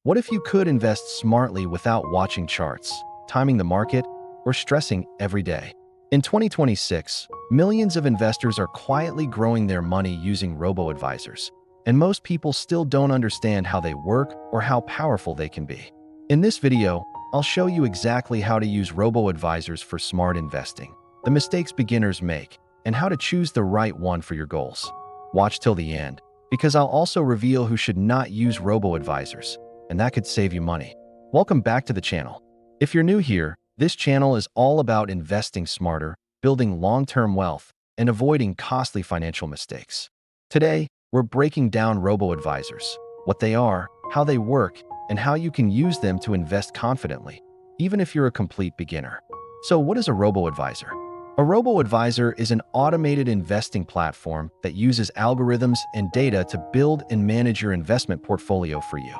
What if you could invest smartly without watching charts, timing the market, or stressing every day? In 2026, millions of investors are quietly growing their money using robo-advisors, and most people still don't understand how they work or how powerful they can be. In this video, I'll show you exactly how to use robo-advisors for smart investing, the mistakes beginners make, and how to choose the right one for your goals. Watch till the end, because I'll also reveal who should not use robo-advisors, and that could save you money. Welcome back to the channel. If you're new here, this channel is all about investing smarter, building long-term wealth, and avoiding costly financial mistakes. Today, we're breaking down robo-advisors, what they are, how they work, and how you can use them to invest confidently, even if you're a complete beginner. So what is a robo-advisor? A robo-advisor is an automated investing platform that uses algorithms and data to build and manage your investment portfolio for you.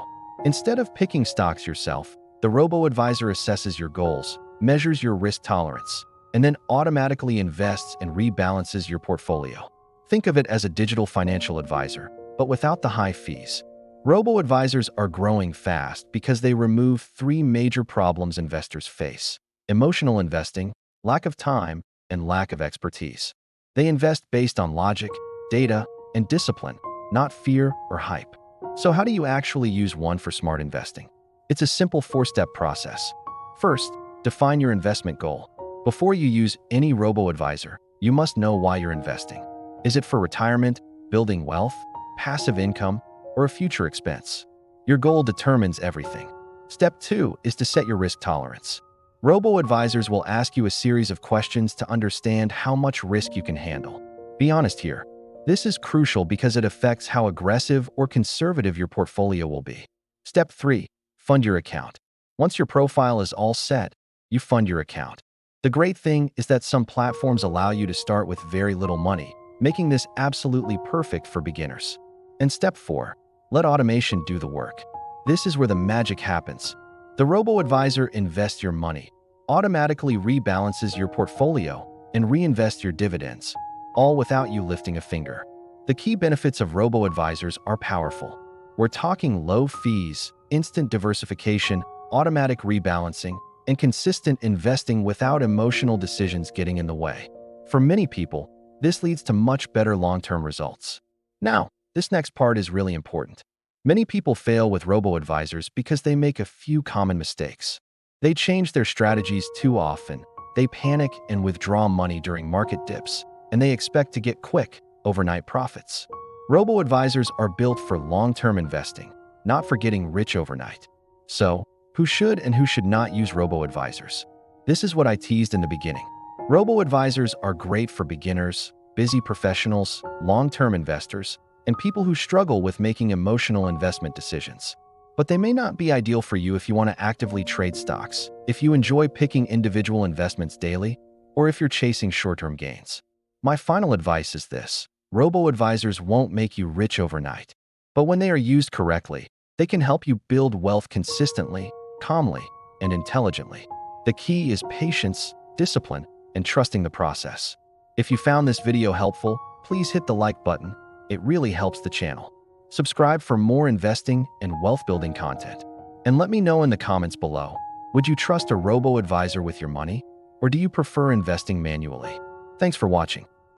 Instead of picking stocks yourself, the robo-advisor assesses your goals, measures your risk tolerance, and then automatically invests and rebalances your portfolio. Think of it as a digital financial advisor, but without the high fees. Robo-advisors are growing fast because they remove three major problems investors face: emotional investing, lack of time, and lack of expertise. They invest based on logic, data, and discipline, not fear or hype. So how do you actually use one for smart investing? It's a simple four-step process. First, define your investment goal. Before you use any robo-advisor, you must know why you're investing. Is it for retirement, building wealth, passive income, or a future expense? Your goal determines everything. Step 2 is to set your risk tolerance. Robo-advisors will ask you a series of questions to understand how much risk you can handle. Be honest here. This is crucial because it affects how aggressive or conservative your portfolio will be. Step 3, fund your account. Once your profile is all set, you fund your account. The great thing is that some platforms allow you to start with very little money, making this absolutely perfect for beginners. And step 4, let automation do the work. This is where the magic happens. The robo-advisor invests your money, automatically rebalances your portfolio, and reinvests your dividends, all without you lifting a finger. The key benefits of robo-advisors are powerful. We're talking low fees, instant diversification, automatic rebalancing, and consistent investing without emotional decisions getting in the way. For many people, this leads to much better long-term results. Now, this next part is really important. Many people fail with robo-advisors because they make a few common mistakes. They change their strategies too often, they panic and withdraw money during market dips, and they expect to get quick, overnight profits. Robo-advisors are built for long-term investing, not for getting rich overnight. So, who should and who should not use robo-advisors? This is what I teased in the beginning. Robo-advisors are great for beginners, busy professionals, long-term investors, and people who struggle with making emotional investment decisions. But they may not be ideal for you if you want to actively trade stocks, if you enjoy picking individual investments daily, or if you're chasing short-term gains. My final advice is this: robo-advisors won't make you rich overnight, but when they are used correctly, they can help you build wealth consistently, calmly, and intelligently. The key is patience, discipline, and trusting the process. If you found this video helpful, please hit the like button. It really helps the channel. Subscribe for more investing and wealth-building content. And let me know in the comments below, would you trust a robo-advisor with your money, or do you prefer investing manually? Thanks for watching.